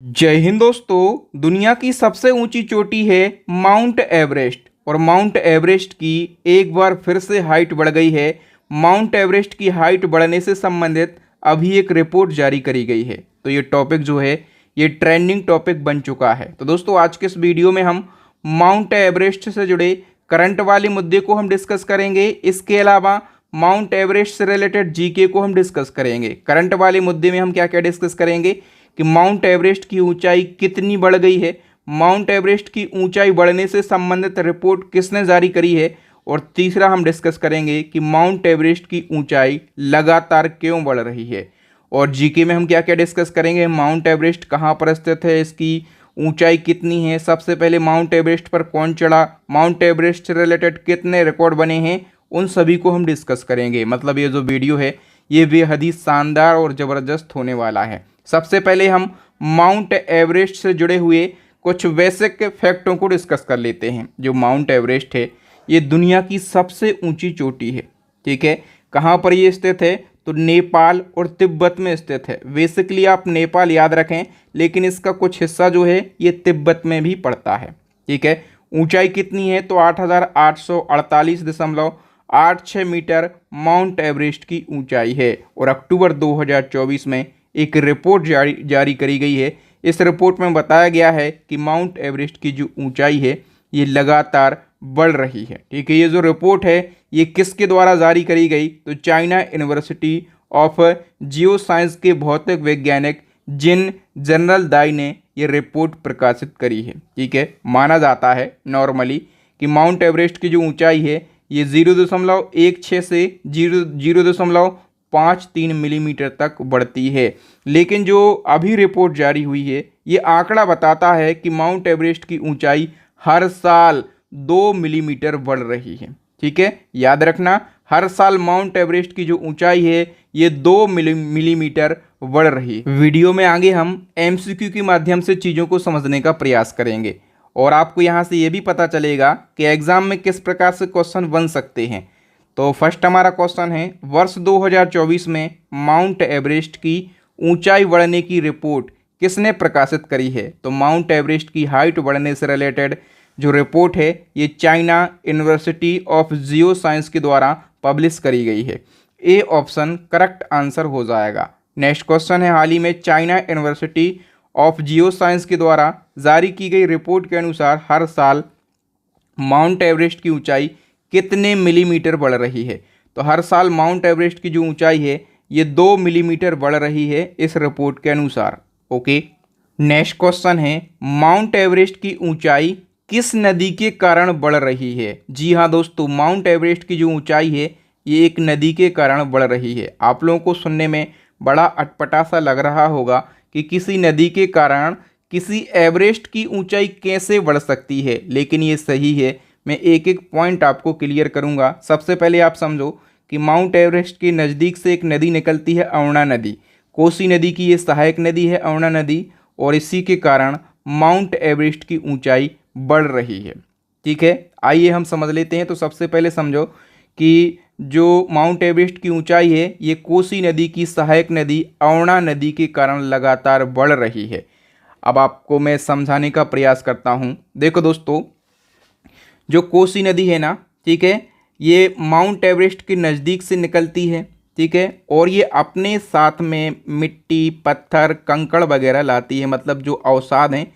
जय हिंद दोस्तों। दुनिया की सबसे ऊंची चोटी है माउंट एवरेस्ट और माउंट एवरेस्ट की एक बार फिर से हाइट बढ़ गई है। माउंट एवरेस्ट की हाइट बढ़ने से संबंधित अभी एक रिपोर्ट जारी करी गई है। तो ये टॉपिक जो है ये ट्रेंडिंग टॉपिक बन चुका है। तो दोस्तों आज के इस वीडियो में हम माउंट एवरेस्ट से जुड़े करंट वाले मुद्दे को हम डिस्कस करेंगे। इसके अलावा माउंट एवरेस्ट से रिलेटेड जीके को हम डिस्कस करेंगे। करंट वाले मुद्दे में हम क्या क्या डिस्कस करेंगे कि माउंट एवरेस्ट की ऊंचाई कितनी बढ़ गई है, माउंट एवरेस्ट की ऊंचाई बढ़ने से संबंधित रिपोर्ट किसने जारी करी है, और तीसरा हम डिस्कस करेंगे कि माउंट एवरेस्ट की ऊंचाई लगातार क्यों बढ़ रही है। और जीके में हम क्या क्या डिस्कस करेंगे, माउंट एवरेस्ट कहाँ पर स्थित है, इसकी ऊंचाई कितनी है, सबसे पहले माउंट एवरेस्ट पर कौन चढ़ा, माउंट एवरेस्ट से रिलेटेड कितने रिकॉर्ड बने हैं, उन सभी को हम डिस्कस करेंगे। मतलब ये जो वीडियो है ये बेहद ही शानदार और ज़बरदस्त होने वाला है। सबसे पहले हम माउंट एवरेस्ट से जुड़े हुए कुछ बेसिक फैक्टों को डिस्कस कर लेते हैं। जो माउंट एवरेस्ट है ये दुनिया की सबसे ऊंची चोटी है। ठीक है, कहाँ पर ये स्थित है, तो नेपाल और तिब्बत में स्थित है। बेसिकली आप नेपाल याद रखें, लेकिन इसका कुछ हिस्सा जो है ये तिब्बत में भी पड़ता है। ठीक है, ऊंचाई कितनी है, तो 8,848.86 मीटर माउंट एवरेस्ट की ऊंचाई है। और अक्टूबर 2024 में एक रिपोर्ट जारी करी गई है। इस रिपोर्ट में बताया गया है कि माउंट एवरेस्ट की जो ऊंचाई है ये लगातार बढ़ रही है। ठीक है, ये जो रिपोर्ट है ये किसके द्वारा जारी करी गई, तो China university of geo science के भौतिक वैज्ञानिक जिन जनरल दाई ने ये रिपोर्ट प्रकाशित करी है। ठीक है, माना जाता है नॉर्मली कि माउंट एवरेस्ट की जो ऊंचाई है ये 0.16 से 0.53 मिलीमीटर तक बढ़ती है। लेकिन जो अभी रिपोर्ट जारी हुई है ये आंकड़ा बताता है कि माउंट एवरेस्ट की ऊंचाई हर साल 2 मिलीमीटर बढ़ रही है। ठीक है, याद रखना, हर साल माउंट एवरेस्ट की जो ऊंचाई है ये 2 मिलीमीटर बढ़ रही है। वीडियो में आगे हम एमसीक्यू के माध्यम से चीज़ों को समझने का प्रयास करेंगे और आपको यहाँ से ये भी पता चलेगा कि एग्ज़ाम में किस प्रकार से क्वेश्चन बन सकते हैं। तो फर्स्ट हमारा क्वेश्चन है, वर्ष 2024 में माउंट एवरेस्ट की ऊंचाई बढ़ने की रिपोर्ट किसने प्रकाशित करी है। तो माउंट एवरेस्ट की हाइट बढ़ने से रिलेटेड जो रिपोर्ट है ये China university of geo science के द्वारा पब्लिश करी गई है। ए ऑप्शन करेक्ट आंसर हो जाएगा। नेक्स्ट क्वेश्चन है, हाल ही में China university of geo science के द्वारा जारी की गई रिपोर्ट के अनुसार हर साल माउंट एवरेस्ट की ऊंचाई कितने मिलीमीटर बढ़ रही है। तो हर साल माउंट एवरेस्ट की जो ऊंचाई है ये 2 मिलीमीटर बढ़ रही है इस रिपोर्ट के अनुसार। ओके, नेक्स्ट क्वेश्चन है, माउंट एवरेस्ट की ऊंचाई किस नदी के कारण बढ़ रही है। जी हाँ दोस्तों, माउंट एवरेस्ट की जो ऊंचाई है ये एक नदी के कारण बढ़ रही है। आप लोगों को सुनने में बड़ा अटपटा सा लग रहा होगा कि किसी नदी के कारण किसी एवरेस्ट की ऊंचाई कैसे बढ़ सकती है, लेकिन ये सही है। मैं एक एक पॉइंट आपको क्लियर करूंगा। सबसे पहले आप समझो कि माउंट एवरेस्ट के नज़दीक से एक नदी निकलती है, अरुणा नदी। कोसी नदी की ये सहायक नदी है अरुणा नदी, और इसी के कारण माउंट एवरेस्ट की ऊंचाई बढ़ रही है। ठीक है, आइए हम समझ लेते हैं। तो सबसे पहले समझो कि जो माउंट एवरेस्ट की ऊंचाई है ये कोसी नदी की सहायक नदी अरुणा नदी के कारण लगातार बढ़ रही है। अब आपको मैं समझाने का प्रयास करता हूँ। देखो दोस्तों, जो कोसी नदी है ना, ठीक है, ये माउंट एवरेस्ट के नज़दीक से निकलती है। ठीक है, और ये अपने साथ में मिट्टी, पत्थर, कंकड़ वगैरह लाती है। मतलब जो अवसाद हैं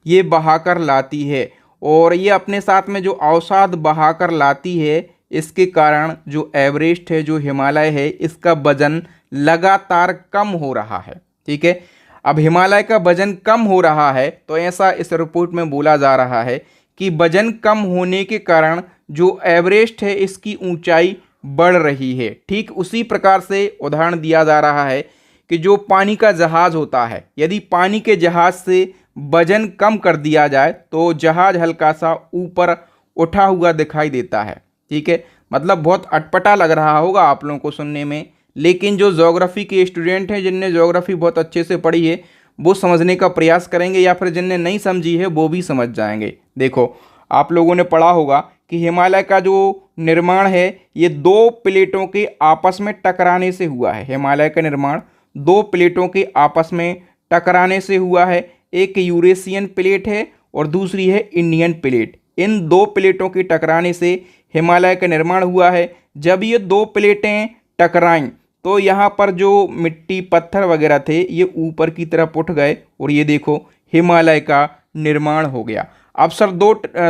ये बहाकर लाती है, और ये अपने साथ में जो अवसाद बहाकर लाती है इसके कारण जो एवरेस्ट है, जो हिमालय है, इसका वजन लगातार कम हो रहा है। ठीक है, अब हिमालय का वजन कम हो रहा है तो ऐसा इस रिपोर्ट में बोला जा रहा है कि वजन कम होने के कारण जो एवरेस्ट है इसकी ऊंचाई बढ़ रही है। ठीक उसी प्रकार से उदाहरण दिया जा रहा है कि जो पानी का जहाज़ होता है, यदि पानी के जहाज़ से वजन कम कर दिया जाए तो जहाज़ हल्का सा ऊपर उठा हुआ दिखाई देता है। ठीक है, मतलब बहुत अटपटा लग रहा होगा आप लोगों को सुनने में, लेकिन जो ज्योग्राफी के स्टूडेंट हैं, जिनने ज्योग्राफी बहुत अच्छे से पढ़ी है, वो समझने का प्रयास करेंगे, या फिर जिनने नहीं समझी है वो भी समझ जाएंगे। देखो, आप लोगों ने पढ़ा होगा कि हिमालय का जो निर्माण है ये 2 प्लेटों के आपस में टकराने से हुआ है। हिमालय का निर्माण 2 प्लेटों के आपस में टकराने से हुआ है। एक यूरेशियन प्लेट है और दूसरी है इंडियन प्लेट। इन दो प्लेटों के टकराने से हिमालय का निर्माण हुआ है। जब ये दो प्लेटें टकराईं तो यहाँ पर जो मिट्टी पत्थर वगैरह थे ये ऊपर की तरफ उठ गए और ये देखो हिमालय का निर्माण हो गया। अब सर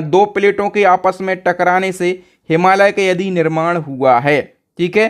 दो प्लेटों के आपस में टकराने से हिमालय का यदि निर्माण हुआ है, ठीक है,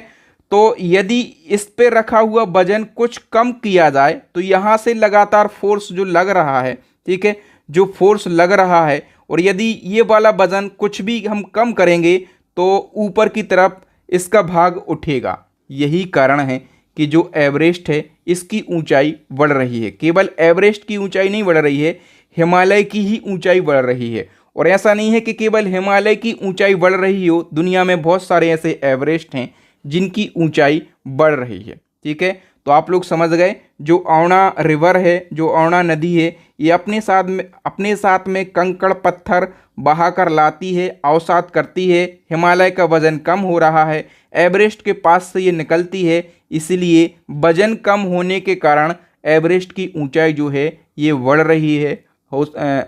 तो यदि इस पे रखा हुआ वजन कुछ कम किया जाए तो यहाँ से लगातार फोर्स जो लग रहा है, ठीक है, जो फोर्स लग रहा है, और यदि ये वाला वजन कुछ भी हम कम करेंगे तो ऊपर की तरफ इसका भाग उठेगा। यही कारण है कि जो एवरेस्ट है इसकी ऊंचाई बढ़ रही है। केवल एवरेस्ट की ऊंचाई नहीं बढ़ रही है, हिमालय की ही ऊंचाई बढ़ रही है। और ऐसा नहीं है कि केवल हिमालय की ऊंचाई बढ़ रही हो, दुनिया में बहुत सारे ऐसे एवरेस्ट हैं जिनकी ऊंचाई बढ़ रही है। ठीक है, तो आप लोग समझ गए। जो औना रिवर है, जो औना नदी है, ये अपने साथ में कंकड़ पत्थर बहाकर लाती है, अवसाद करती है। हिमालय का वजन कम हो रहा है, एवरेस्ट के पास से ये निकलती है, इसलिए वजन कम होने के कारण एवरेस्ट की ऊंचाई जो है ये बढ़ रही है।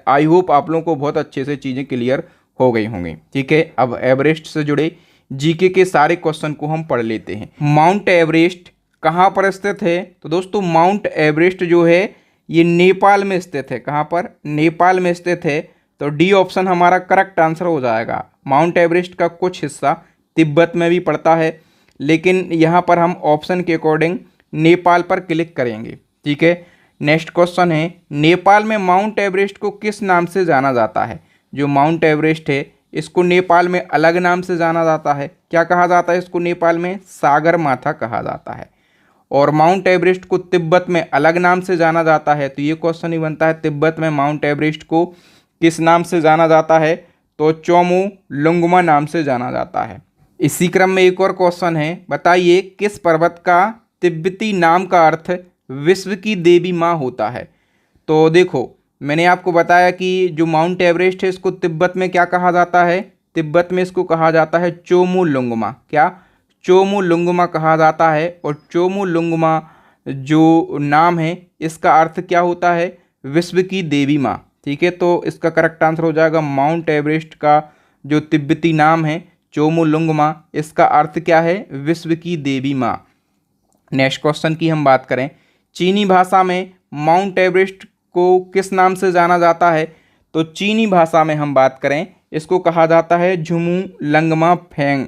आई होप आप लोगों को बहुत अच्छे से चीज़ें क्लियर हो गई होंगी। ठीक है, अब एवरेस्ट से जुड़े जीके के सारे क्वेश्चन को हम पढ़ लेते हैं। माउंट एवरेस्ट कहाँ पर स्थित है? तो दोस्तों माउंट एवरेस्ट जो है ये नेपाल में स्थित है। कहाँ पर? नेपाल में स्थित है। तो डी ऑप्शन हमारा करेक्ट आंसर हो जाएगा। माउंट एवरेस्ट का कुछ हिस्सा तिब्बत में भी पड़ता है, लेकिन यहाँ पर हम ऑप्शन के अकॉर्डिंग नेपाल पर क्लिक करेंगे। ठीक है, नेक्स्ट क्वेश्चन है, नेपाल में माउंट एवरेस्ट को किस नाम से जाना जाता है? जो माउंट एवरेस्ट है इसको नेपाल में अलग नाम से जाना जाता है। क्या कहा जाता है इसको नेपाल में? सागर माथा कहा जाता है। और माउंट एवरेस्ट को तिब्बत में अलग नाम से जाना जाता है। तो ये क्वेश्चन ही बनता है, तिब्बत में माउंट एवरेस्ट को किस नाम से जाना जाता है? तो चोमू लुंगमा नाम से जाना जाता है। इसी क्रम में एक और क्वेश्चन है, बताइए किस पर्वत का तिब्बती नाम का अर्थ विश्व की देवी माँ होता है? तो देखो मैंने आपको बताया कि जो माउंट एवरेस्ट है इसको तिब्बत में क्या कहा जाता है? तिब्बत में इसको कहा जाता है चोमू लुंगमा। क्या? चोमू लुंगमा कहा जाता है। और चोमू लुंगमा जो नाम है इसका अर्थ क्या होता है? विश्व की देवी माँ। ठीक है, तो इसका करेक्ट आंसर हो जाएगा माउंट एवरेस्ट का जो तिब्बती नाम है चोमू लुंगमा, इसका अर्थ क्या है? विश्व की देवी माँ। नेक्स्ट क्वेश्चन की हम बात करें, चीनी भाषा में माउंट एवरेस्ट को किस नाम से जाना जाता है? तो चीनी भाषा में हम बात करें इसको कहा जाता है झुमू लंगमा फेंग।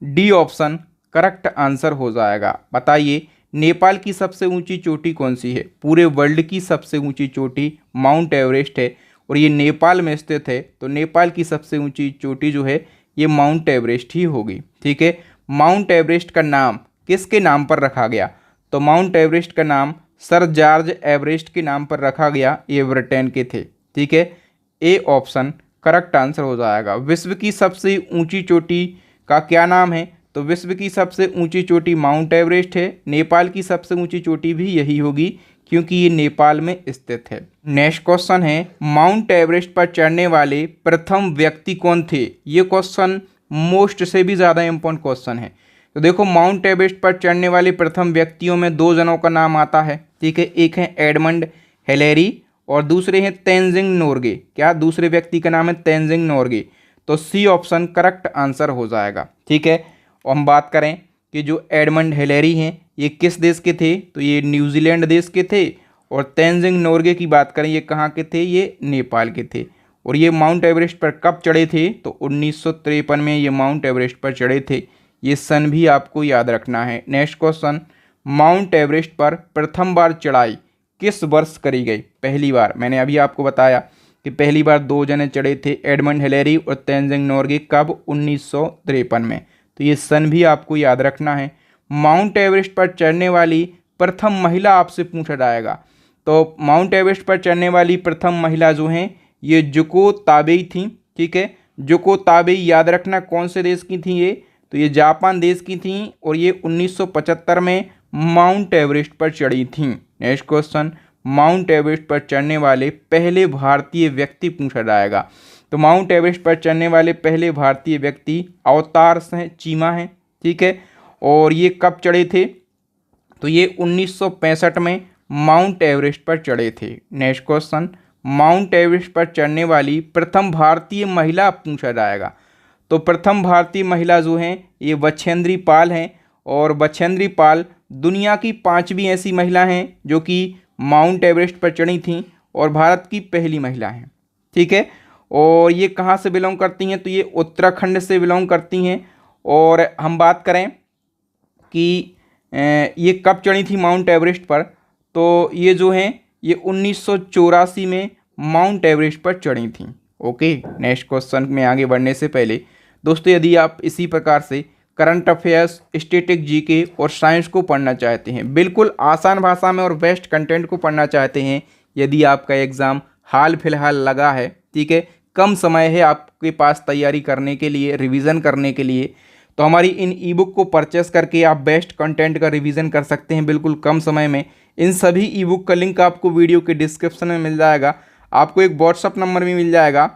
डी ऑप्शन करेक्ट आंसर हो जाएगा। बताइए नेपाल की सबसे ऊंची चोटी कौन सी है? पूरे वर्ल्ड की सबसे ऊंची चोटी माउंट एवरेस्ट है और ये नेपाल में स्थित है। तो नेपाल की सबसे ऊंची चोटी जो है ये माउंट एवरेस्ट ही होगी। ठीक है, माउंट एवरेस्ट का नाम किसके नाम पर रखा गया? तो माउंट एवरेस्ट का नाम सर जॉर्ज एवरेस्ट के नाम पर रखा गया, ये ब्रिटेन के थे। ठीक है, ए ऑप्शन करेक्ट आंसर हो जाएगा। विश्व की सबसे ऊंची चोटी का क्या नाम है? तो विश्व की सबसे ऊंची चोटी माउंट एवरेस्ट है। नेपाल की सबसे ऊंची चोटी भी यही होगी क्योंकि ये नेपाल में स्थित है। नेक्स्ट क्वेश्चन है, माउंट एवरेस्ट पर चढ़ने वाले प्रथम व्यक्ति कौन थे? ये क्वेश्चन मोस्ट से भी ज़्यादा इम्पोर्टेंट क्वेश्चन है। तो देखो माउंट एवरेस्ट पर चढ़ने वाले प्रथम व्यक्तियों में दो जनों का नाम आता है। ठीक है, एक है एडमंड हिलेरी और दूसरे हैं तेंजिंग नोर्गे। क्या? दूसरे व्यक्ति का नाम है तेंजिंग नोर्गे। तो सी ऑप्शन करेक्ट आंसर हो जाएगा। ठीक है, और हम बात करें कि जो एडमंड हिलेरी हैं ये किस देश के थे? तो ये न्यूजीलैंड देश के थे। और तेंजिंग नोर्गे की बात करें ये कहाँ के थे? ये नेपाल के थे। और ये माउंट एवरेस्ट पर कब चढ़े थे? तो 1953 में ये माउंट एवरेस्ट पर चढ़े थे। ये सन भी आपको याद रखना है। नेक्स्ट क्वेश्चन, माउंट एवरेस्ट पर प्रथम बार चढ़ाई किस वर्ष करी गई? पहली बार मैंने अभी आपको बताया कि पहली बार दो जने चढ़े थे, एडमंड हिलेरी और तेंजिंग नोर्गे। कब? 1953 में। तो ये सन भी आपको याद रखना है। माउंट एवरेस्ट पर चढ़ने वाली प्रथम महिला आपसे पूछा जाएगा। तो माउंट एवरेस्ट पर चढ़ने वाली प्रथम महिला जो हैं ये जुको ताबेई थी। ठीक है, जुको ताबेई याद रखना कौन से देश की थी ये? तो ये जापान देश की थी और ये 1975 में माउंट एवरेस्ट पर चढ़ी थी। नेक्स्ट क्वेश्चन, माउंट एवरेस्ट पर चढ़ने वाले पहले भारतीय व्यक्ति पूछा जाएगा। तो माउंट एवरेस्ट पर चढ़ने वाले पहले भारतीय व्यक्ति अवतार सिंह चीमा हैं। ठीक है, और ये कब चढ़े थे? तो ये 1965 में माउंट एवरेस्ट पर चढ़े थे? नेक्स्ट क्वेश्चन, माउंट एवरेस्ट पर चढ़ने वाली प्रथम भारतीय महिला पूछा जाएगा। तो प्रथम भारतीय महिला जो हैं ये बछेंद्री पाल हैं, और बछेंद्री पाल दुनिया की 5वीं ऐसी महिला हैं जो कि माउंट एवरेस्ट पर चढ़ी थीं और भारत की पहली महिला हैं। ठीक है, और ये कहाँ से बिलोंग करती हैं? तो ये उत्तराखंड से बिलोंग करती हैं। और हम बात करें कि ये कब चढ़ी थी माउंट एवरेस्ट पर, तो ये जो हैं ये 1984 में माउंट एवरेस्ट पर चढ़ी थी। ओके, नेक्स्ट क्वेश्चन में आगे बढ़ने से पहले दोस्तों, यदि आप इसी प्रकार से करंट अफेयर्स, स्टैटिक जीके और साइंस को पढ़ना चाहते हैं, बिल्कुल आसान भाषा में और बेस्ट कंटेंट को पढ़ना चाहते हैं, यदि आपका एग्ज़ाम हाल फिलहाल लगा है, ठीक है, कम समय है आपके पास तैयारी करने के लिए, रिवीजन करने के लिए, तो हमारी इन ई बुक को परचेस करके आप बेस्ट कंटेंट का रिवीजन कर सकते हैं बिल्कुल कम समय में। इन सभी ई बुक का लिंक आपको वीडियो के डिस्क्रिप्शन में मिल जाएगा। आपको एक व्हाट्सअप नंबर भी मिल जाएगा।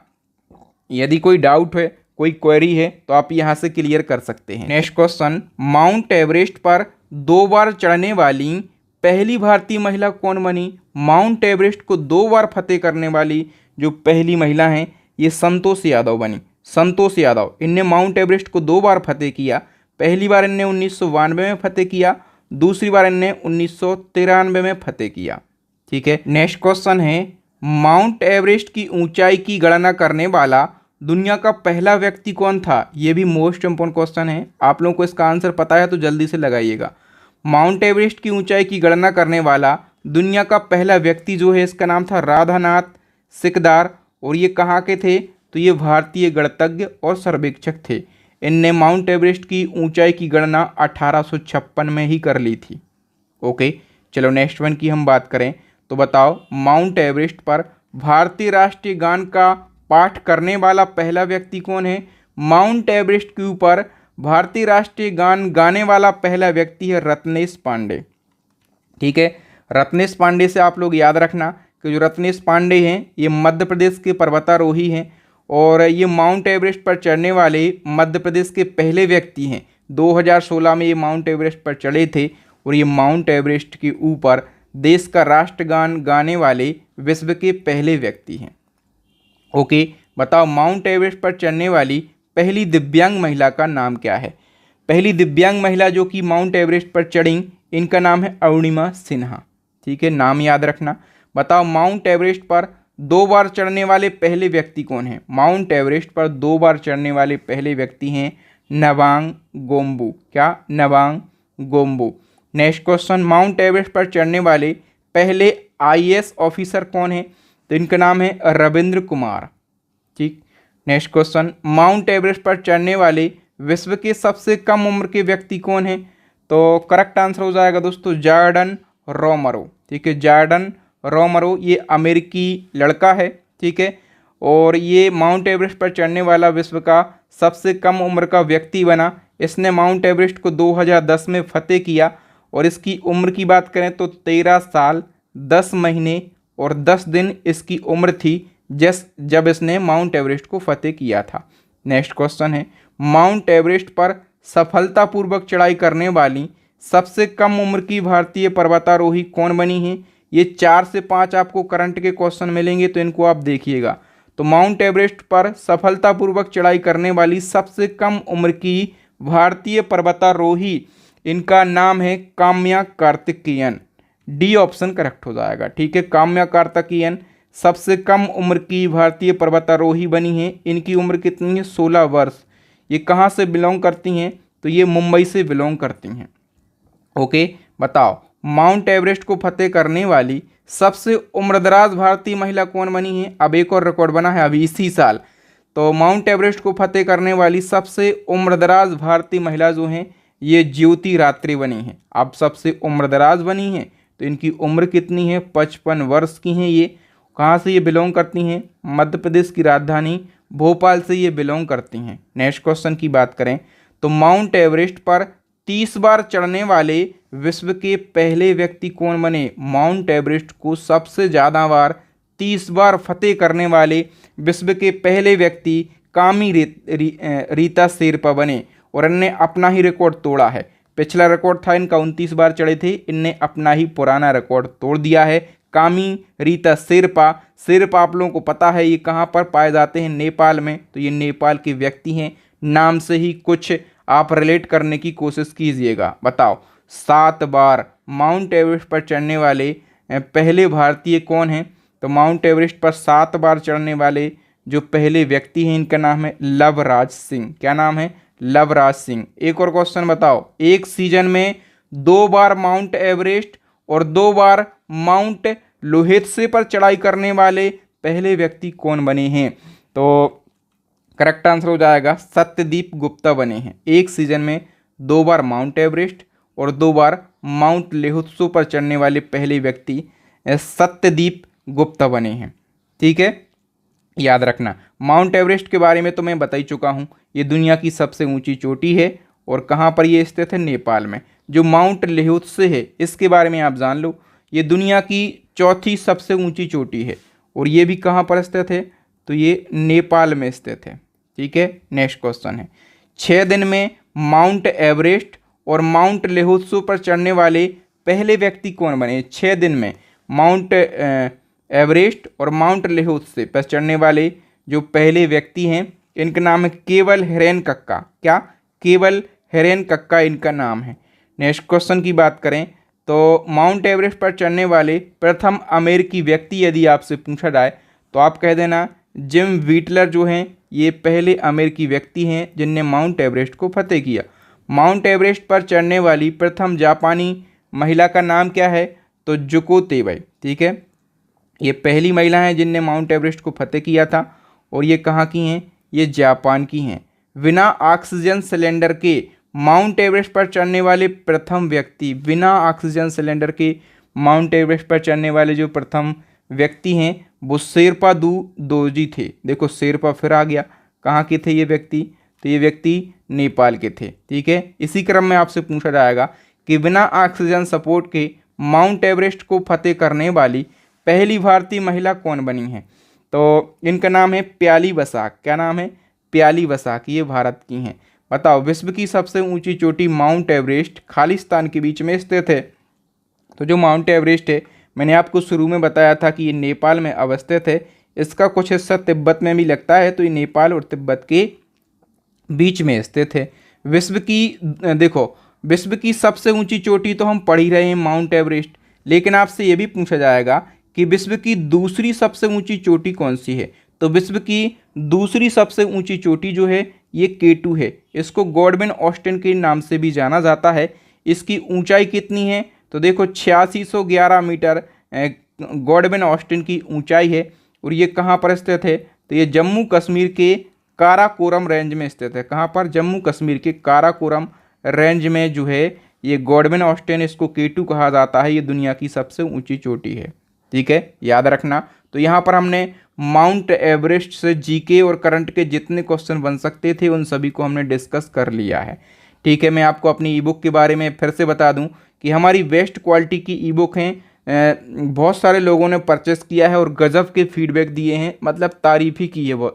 यदि कोई डाउट है, कोई क्वेरी है, तो आप यहाँ से क्लियर कर सकते हैं। नेक्स्ट क्वेश्चन, माउंट एवरेस्ट पर 2 बार चढ़ने वाली पहली भारतीय महिला कौन बनी? माउंट एवरेस्ट को 2 बार फतेह करने वाली जो पहली महिला हैं ये संतोष यादव बनी। संतोष यादव, इनने माउंट एवरेस्ट को 2 बार फतेह किया। पहली बार इनने 1992 में फतेह किया, दूसरी बार इनने 1993 में फतेह किया। ठीक है, नेक्स्ट क्वेश्चन है, माउंट एवरेस्ट की ऊंचाई की गणना करने वाला दुनिया का पहला व्यक्ति कौन था? ये भी मोस्ट इंपॉर्टेंट क्वेश्चन है। आप लोगों को इसका आंसर पता है तो जल्दी से लगाइएगा। माउंट एवरेस्ट की ऊंचाई की गणना करने वाला दुनिया का पहला व्यक्ति जो है इसका नाम था राधानाथ सिकदार, और ये कहाँ के थे? तो ये भारतीय गणितज्ञ और सर्वेक्षक थे। इनने माउंट एवरेस्ट की ऊंचाई की गणना 1856 में ही कर ली थी। ओके, चलो नेक्स्ट वन की हम बात करें तो बताओ, माउंट एवरेस्ट पर भारतीय राष्ट्रीय गान का पाठ करने वाला पहला व्यक्ति कौन है? माउंट एवरेस्ट के ऊपर भारतीय राष्ट्रीय गान गाने वाला पहला व्यक्ति है रत्नेश पांडे। ठीक है, रत्नेश पांडे से आप लोग याद रखना कि जो रत्नेश पांडे हैं ये मध्य प्रदेश के पर्वतारोही हैं, और ये माउंट एवरेस्ट पर चढ़ने वाले मध्य प्रदेश के पहले व्यक्ति हैं। 2016 में ये माउंट एवरेस्ट पर चढ़े थे, और ये माउंट एवरेस्ट के ऊपर देश का राष्ट्रगान गाने वाले विश्व के पहले व्यक्ति हैं। ओके, बताओ, माउंट एवरेस्ट पर चढ़ने वाली पहली दिव्यांग महिला का नाम क्या है? पहली दिव्यांग महिला जो कि माउंट एवरेस्ट पर चढ़ी, इनका नाम है अरुणिमा सिन्हा। ठीक है, नाम याद रखना। बताओ, माउंट एवरेस्ट पर 2 बार चढ़ने वाले पहले व्यक्ति कौन हैं? माउंट एवरेस्ट पर 2 बार चढ़ने वाले पहले व्यक्ति हैं नबांग गोम्बू। क्या? Nawang Gombu. Next question, Mount Everest पर चढ़ने वाले पहले IAS ऑफिसर कौन है? तो इनका नाम है रविंद्र कुमार। ठीक, नेक्स्ट क्वेश्चन, माउंट एवरेस्ट पर चढ़ने वाले विश्व के सबसे कम उम्र के व्यक्ति कौन हैं? तो करेक्ट आंसर हो जाएगा दोस्तों जॉर्डन रोमरो। ठीक है, जॉर्डन रोमरो ये अमेरिकी लड़का है। ठीक है, और ये माउंट एवरेस्ट पर चढ़ने वाला विश्व का सबसे कम उम्र का व्यक्ति बना। इसने माउंट एवरेस्ट को 2010 में फतेह किया, और इसकी उम्र की बात करें तो 13 साल 10 महीने और 10 दिन इसकी उम्र थी जब इसने माउंट एवरेस्ट को फतेह किया था। नेक्स्ट क्वेश्चन है, माउंट एवरेस्ट पर सफलतापूर्वक चढ़ाई करने वाली सबसे कम उम्र की भारतीय पर्वतारोही कौन बनी है? ये 4 से 5 आपको करंट के क्वेश्चन मिलेंगे, तो इनको आप देखिएगा। तो माउंट एवरेस्ट पर सफलतापूर्वक चढ़ाई करने वाली सबसे कम उम्र की भारतीय पर्वतारोही, इनका नाम है Kamya Karthikeyan. D option correct हो जाएगा। ठीक है, काम्या कार्तिकेयन सबसे कम उम्र की भारतीय पर्वतारोही बनी है। इनकी उम्र कितनी है? 16 वर्ष। ये कहाँ से बिलोंग करती हैं? तो ये मुंबई से बिलोंग करती हैं। ओके, बताओ, माउंट एवरेस्ट को फतेह करने वाली सबसे उम्रदराज भारतीय महिला कौन बनी है? अब एक और रिकॉर्ड बना है अभी इसी साल। तो माउंट एवरेस्ट को फतेह करने वाली सबसे उम्रदराज भारतीय महिला जो हैं ये ज्योति रात्रे बनी हैं। अब सबसे उम्रदराज बनी हैं, तो इनकी उम्र कितनी है? 55 वर्ष की हैं। ये कहाँ से ये बिलोंग करती हैं? मध्य प्रदेश की राजधानी भोपाल से ये बिलोंग करती हैं। नेक्स्ट क्वेश्चन की बात करें तो माउंट एवरेस्ट पर 30 बार चढ़ने वाले विश्व के पहले व्यक्ति कौन बने? माउंट एवरेस्ट को सबसे ज़्यादा बार 30 बार फतेह करने वाले विश्व के पहले व्यक्ति कामी रीता शेरपा बने, और इन्होंने अपना ही रिकॉर्ड तोड़ा है। पिछला रिकॉर्ड था इनका 29 बार चढ़े थे, इनने अपना ही पुराना रिकॉर्ड तोड़ दिया है। कामी रीता शेरपा, शेरपा आप लोगों को पता है ये कहाँ पर पाए जाते हैं, नेपाल में, तो ये नेपाल के व्यक्ति हैं। नाम से ही कुछ आप रिलेट करने की कोशिश कीजिएगा। बताओ 7 बार माउंट एवरेस्ट पर चढ़ने वाले पहले भारतीय कौन हैं? तो माउंट एवरेस्ट पर 7 बार चढ़ने वाले जो पहले व्यक्ति हैं इनका नाम है लवराज सिंह। क्या नाम है? लवराज सिंह। एक और क्वेश्चन बताओ, एक सीजन में 2 बार माउंट एवरेस्ट और 2 बार माउंट लोहेत्से पर चढ़ाई करने वाले पहले व्यक्ति कौन बने हैं? तो करेक्ट आंसर हो जाएगा सत्यदीप गुप्ता बने हैं। एक सीजन में 2 बार माउंट एवरेस्ट और 2 बार माउंट लोहेत्से पर चढ़ने वाले पहले व्यक्ति सत्यदीप गुप्ता बने हैं। ठीक है, याद रखना। माउंट एवरेस्ट के बारे में तो मैं बता ही चुका हूँ, ये दुनिया की सबसे ऊंची चोटी है और कहाँ पर ये स्थित है? नेपाल में। जो माउंट लोहेत्से है इसके बारे में आप जान लो, ये दुनिया की 4थी सबसे ऊंची चोटी है और ये भी कहाँ पर स्थित है? तो ये नेपाल में स्थित है। ठीक है, नेक्स्ट क्वेश्चन है, 6 दिन में माउंट एवरेस्ट और माउंट लोहेत्से पर चढ़ने वाले पहले व्यक्ति कौन बने? 6 दिन में माउंट एवरेस्ट और माउंट लोहेत्से पर चढ़ने वाले जो पहले व्यक्ति हैं इनका नाम है केवल हिरण्यकक्का। क्या? केवल हिरण्यकक्का इनका नाम है। नेक्स्ट क्वेश्चन की बात करें तो माउंट एवरेस्ट पर चढ़ने वाले प्रथम अमेरिकी व्यक्ति यदि आपसे पूछा जाए तो आप कह देना जिम व्हीटलर जो हैं ये पहले अमेरिकी व्यक्ति हैं जिनने माउंट एवरेस्ट को फतेह किया। माउंट एवरेस्ट पर चढ़ने वाली प्रथम जापानी महिला का नाम क्या है? तो जुको तेबे। ठीक है, ये पहली महिला हैं जिनने माउंट एवरेस्ट को फतेह किया था और ये कहाँ की हैं? ये जापान की हैं। बिना ऑक्सीजन सिलेंडर के माउंट एवरेस्ट पर चढ़ने वाले प्रथम व्यक्ति, बिना ऑक्सीजन सिलेंडर के माउंट एवरेस्ट पर चढ़ने वाले जो प्रथम व्यक्ति हैं वो शेरपा दोरजी थे। देखो शेरपा फिर आ गया, कहाँ के थे ये व्यक्ति? तो ये व्यक्ति नेपाल के थे। ठीक है, इसी क्रम में आपसे पूछा जाएगा कि बिना ऑक्सीजन सपोर्ट के माउंट एवरेस्ट को फतेह करने वाली पहली भारतीय महिला कौन बनी है? तो इनका नाम है प्याली बसाक। क्या नाम है? प्याली बसाक, ये भारत की हैं। बताओ विश्व की सबसे ऊंची चोटी माउंट एवरेस्ट खालिस्तान के बीच में स्थित है। तो जो माउंट एवरेस्ट है मैंने आपको शुरू में बताया था कि ये नेपाल में अवस्थित है, इसका कुछ हिस्सा तिब्बत में भी लगता है, तो ये नेपाल और तिब्बत के बीच में स्थित है। विश्व की सबसे ऊंची चोटी तो हम पढ़ ही रहे हैं माउंट एवरेस्ट, लेकिन आपसे ये भी पूछा जाएगा कि विश्व की दूसरी सबसे ऊंची चोटी कौन सी है? तो विश्व की दूसरी सबसे ऊंची चोटी जो है ये K2 है। इसको गॉडविन ऑस्टिन के नाम से भी जाना जाता है। इसकी ऊंचाई कितनी है? तो देखो 8611 मीटर गॉडविन ऑस्टिन की ऊंचाई है और ये कहाँ पर स्थित है? तो ये जम्मू कश्मीर के काराकोरम रेंज में स्थित है। कहाँ पर? जम्मू कश्मीर के काराकोरम रेंज में जो है ये गॉडविन ऑस्टिन, इसको K2 कहा जाता है। ये दुनिया की सबसे ऊंची चोटी है। ठीक है, याद रखना। तो यहाँ पर हमने माउंट एवरेस्ट से जीके और करंट के जितने क्वेश्चन बन सकते थे उन सभी को हमने डिस्कस कर लिया है। ठीक है, मैं आपको अपनी ई बुक के बारे में फिर से बता दूं कि हमारी बेस्ट क्वालिटी की ई बुक हैं। बहुत सारे लोगों ने परचेस किया है और गजब के फीडबैक दिए हैं, मतलब तारीफ ही की है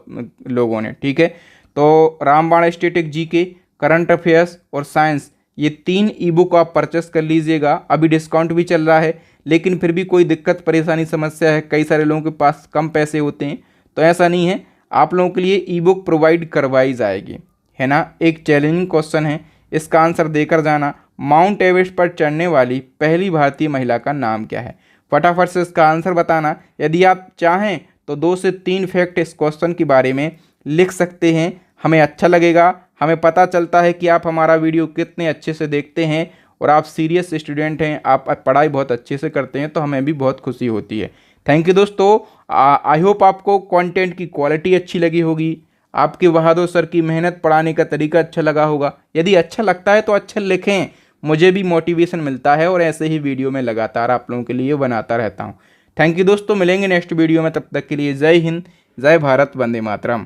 लोगों ने। ठीक है, तो रामबाण स्टैटिक जीके, करंट अफेयर्स और साइंस, ये 3 ई बुक आप परचेस कर लीजिएगा। अभी डिस्काउंट भी चल रहा है, लेकिन फिर भी कोई दिक्कत परेशानी समस्या है, कई सारे लोगों के पास कम पैसे होते हैं, तो ऐसा नहीं है, आप लोगों के लिए ई बुक प्रोवाइड करवाई जाएगी, है ना। एक चैलेंजिंग क्वेश्चन है, इसका आंसर देकर जाना। माउंट एवरेस्ट पर चढ़ने वाली पहली भारतीय महिला का नाम क्या है? फटाफट से इसका आंसर बताना। यदि आप चाहें तो 2 से 3 फैक्ट इस क्वेश्चन के बारे में लिख सकते हैं, हमें अच्छा लगेगा। हमें पता चलता है कि आप हमारा वीडियो कितने अच्छे से देखते हैं और आप सीरियस स्टूडेंट हैं, आप पढ़ाई बहुत अच्छे से करते हैं, तो हमें भी बहुत खुशी होती है। थैंक यू दोस्तों। आई होप आपको कंटेंट की क्वालिटी अच्छी लगी होगी, आपके बहादुर सर की मेहनत, पढ़ाने का तरीका अच्छा लगा होगा। यदि अच्छा लगता है तो अच्छा लिखें, मुझे भी मोटिवेशन मिलता है और ऐसे ही वीडियो में लगातार आप लोगों के लिए बनाता रहता हूँ। थैंक यू दोस्तों, मिलेंगे नेक्स्ट वीडियो में, तब तक के लिए जय हिंद, जय भारत, वंदे मातरम।